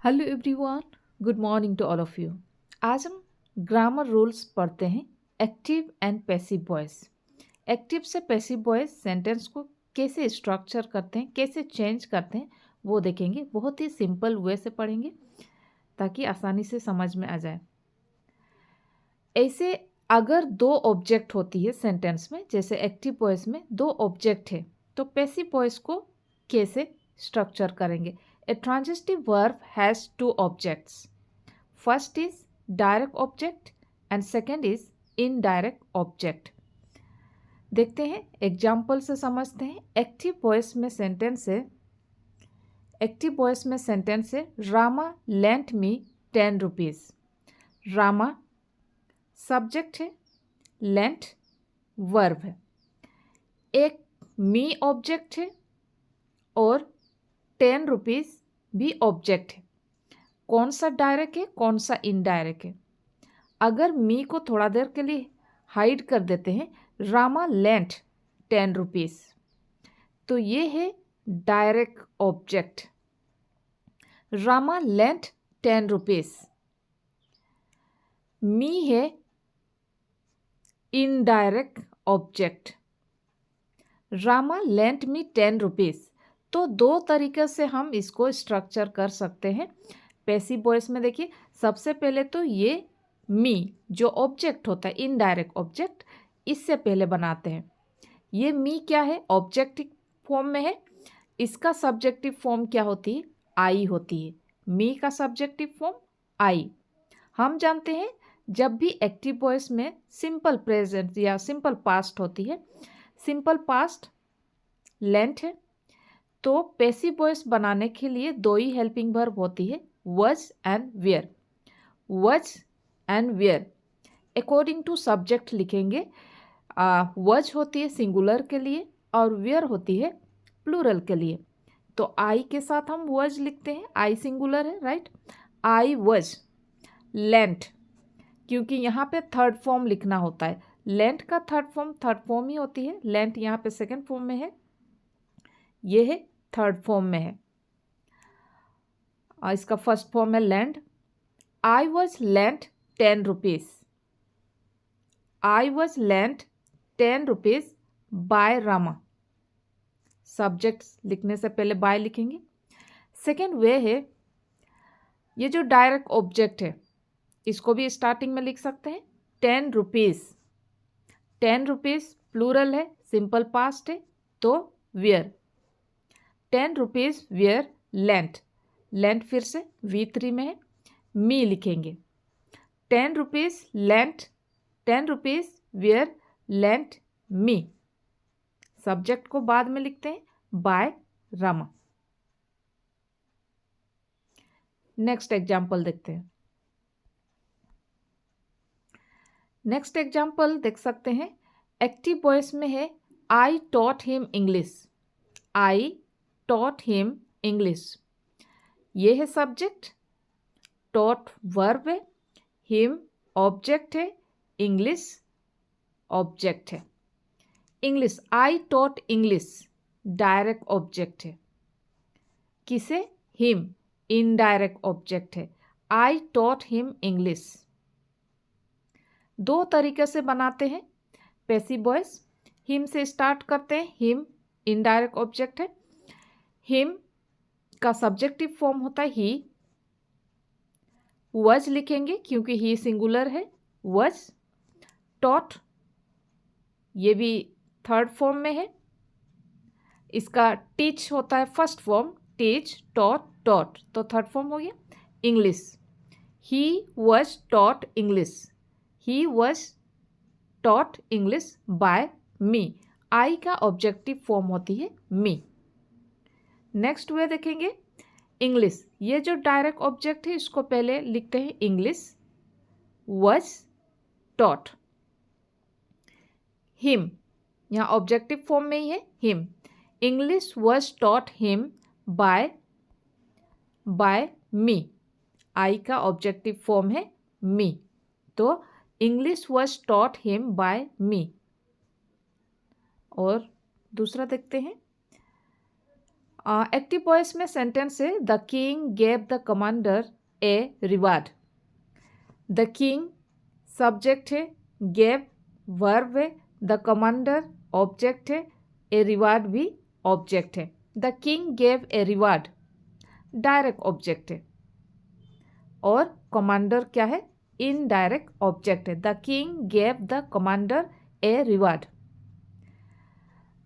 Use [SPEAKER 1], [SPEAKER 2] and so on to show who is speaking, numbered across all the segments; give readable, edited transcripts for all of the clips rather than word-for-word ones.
[SPEAKER 1] Hello everyone, good morning to all of you. आज हम grammar rules पढ़ते हैं। Active and passive voice. Active से पैसिव वॉइस सेंटेंस को कैसे स्ट्रक्चर करते हैं, कैसे चेंज करते हैं, वो देखेंगे। बहुत ही सिंपल वे से पढ़ेंगे ताकि आसानी से समझ में आ जाए। ऐसे अगर दो ऑब्जेक्ट होती है सेंटेंस में, जैसे एक्टिव वॉइस में दो ऑब्जेक्ट है, तो पैसिव वॉइस को कैसे स्ट्रक्चर करेंगे। A transitive verb has two objects. First is direct object and second is indirect object. देखते हैं, एग्जाम्पल से समझते हैं। एक्टिव वॉइस में सेंटेंस है Rama lent me 10 rupees. Rama subject है, लेंट वर्ब है। एक मी ऑब्जेक्ट है और 10 रुपीज़ भी ऑब्जेक्ट है। कौन सा डायरेक्ट है, कौन सा इनडायरेक्ट है। अगर मी को थोड़ा देर के लिए हाइड कर देते हैं, रामा लेंट 10 रुपीज़, तो ये है direct object. Rama lent 10 rupees. Me है indirect object. Rama lent me 10 rupees. तो दो तरीके से हम इसको स्ट्रक्चर कर सकते हैं। पैसिव वॉइस में देखिए, सबसे पहले तो ये मी जो ऑब्जेक्ट होता है, इनडायरेक्ट ऑब्जेक्ट, इससे पहले बनाते हैं। ये मी क्या है, ऑब्जेक्टिव फॉर्म में है। इसका सब्जेक्टिव फॉर्म क्या होती है, आई होती है। मी का सब्जेक्टिव फॉर्म आई। हम जानते हैं जब भी एक्टिव वॉइस में सिंपल प्रेजेंट या सिंपल पास्ट होती है, सिंपल पास्ट लेंट है, तो पैसिव वॉइस बनाने के लिए दो ही हेल्पिंग वर्ब होती है, was and were. Was and were according to subject लिखेंगे। वज होती है सिंगुलर के लिए और वेयर होती है प्लूरल के लिए। तो आई के साथ हम वज लिखते हैं, आई सिंगुलर है, राइट। आई वज लेंट, क्योंकि यहाँ पे थर्ड फॉर्म लिखना होता है। लेंट का थर्ड फॉर्म ही होती है। लेंट यहाँ पे सेकेंड फॉर्म में है, ये है थर्ड फॉर्म में है। इसका फर्स्ट फॉर्म है lend. I was lent 10 rupees. I was lent 10 rupees by Rama. Subject लिखने से पहले बाय लिखेंगे। सेकेंड वे है, ये जो डायरेक्ट ऑब्जेक्ट है, इसको भी स्टार्टिंग में लिख सकते हैं 10 रुपीज़। 10 रुपीज़ प्लूरल है, सिंपल पास्ट है, तो were. 10 rupees were lent. Lent फिर से V3 में है, मी लिखेंगे। 10 rupees lent, 10 rupees were lent me. Subject को बाद में लिखते हैं, बाय रामा। नेक्स्ट एग्जाम्पल देखते हैं। नेक्स्ट एग्जाम्पल देख सकते हैं, एक्टिव वॉइस में है I taught him English. I taught him English, ये है सब्जेक्ट, टॉट वर्ब है, हिम ऑब्जेक्ट है, इंग्लिश ऑब्जेक्ट है। English, I taught English direct object है। किसे, हिम, इनडायरेक्ट ऑब्जेक्ट है। I taught him English. दो तरीके से बनाते हैं पैसिव वॉइस। हिम से स्टार्ट करते हैं, हिम इनडायरेक्ट ऑब्जेक्ट है। हिम का सब्जेक्टिव फॉर्म होता है ही। वज लिखेंगे क्योंकि ही सिंगुलर है, वज। टॉट, ये भी थर्ड फॉर्म में है। इसका टीच होता है first form, teach, taught, taught, तो थर्ड फॉर्म हो गया। इंग्लिश, ही वज टॉट इंग्लिश। ही वज टॉट इंग्लिश बाय मी। आई का ऑब्जेक्टिव फॉर्म होती है मी। नेक्स्ट वे देखेंगे, इंग्लिश, ये जो डायरेक्ट ऑब्जेक्ट है इसको पहले लिखते हैं इंग्लिश वज टॉट। हिम, यहाँ ऑब्जेक्टिव फॉर्म में ही है, हिम। इंग्लिश वज टॉट हिम बाय मी। आई का ऑब्जेक्टिव फॉर्म है मी, तो इंग्लिश वज टॉट हिम बाय मी। और दूसरा देखते हैं, एक्टिव वॉइस में सेंटेंस है the king gave the commander a reward. The king subject है, गेव वर्ब है, द कमांडर ऑब्जेक्ट है, ए रिवार्ड भी ऑब्जेक्ट है। The king gave a reward direct object है और कमांडर क्या है, इनडायरेक्ट ऑब्जेक्ट है। The king gave the commander a reward.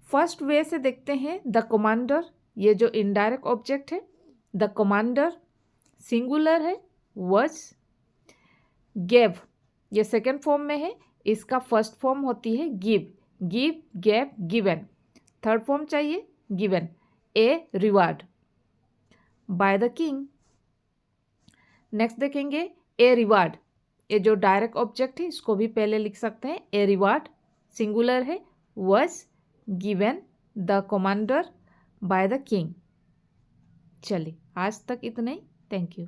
[SPEAKER 1] First way से देखते हैं द कमांडर, ये जो इनडायरेक्ट ऑब्जेक्ट है, द कमांडर सिंगुलर है, वॉज। गेव ये सेकेंड फॉर्म में है, इसका फर्स्ट फॉर्म होती है give, give gave given. Third form चाहिए given, a reward by the king. Next देखेंगे ए रिवार्ड, ये जो डायरेक्ट ऑब्जेक्ट है इसको भी पहले लिख सकते हैं। ए रिवार्ड सिंगुलर है, was given the commander bye the king. चलिए आज तक इतना ही। Thank you.